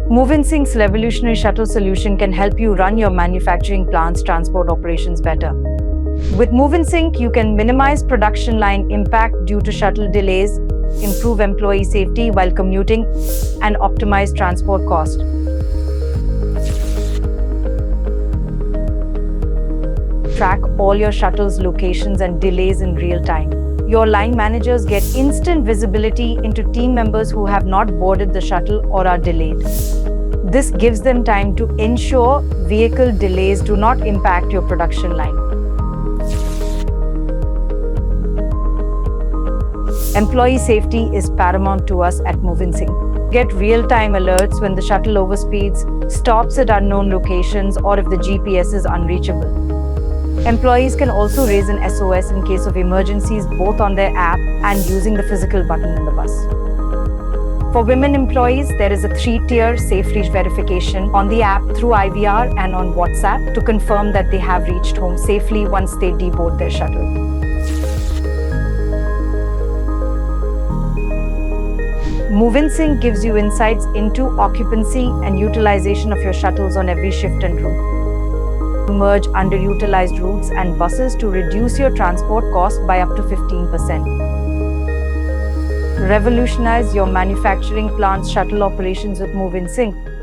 MoveInSync's revolutionary shuttle solution can help you run your manufacturing plant's transport operations better. With MoveInSync, you can minimize production line impact due to shuttle delays, improve employee safety while commuting, and optimize transport cost. Track all your shuttle's locations and delays in real time. Your line managers get instant visibility into team members who have not boarded the shuttle or are delayed. This gives them time to ensure vehicle delays do not impact your production line. Employee safety is paramount to us at MoveInSync. Get real-time alerts when the shuttle overspeeds, stops at unknown locations, or if the GPS is unreachable. Employees can also raise an SOS in case of emergencies both on their app and using the physical button in the bus. For women employees, there is a 3-tier safe reach verification on the app through IVR and on WhatsApp to confirm that they have reached home safely once they deboard their shuttle. MoveInSync gives you insights into occupancy and utilization of your shuttles on every shift and route. Merge underutilized routes and buses to reduce your transport cost by up to 15%. Revolutionize your manufacturing plant's shuttle operations with MoveInSync.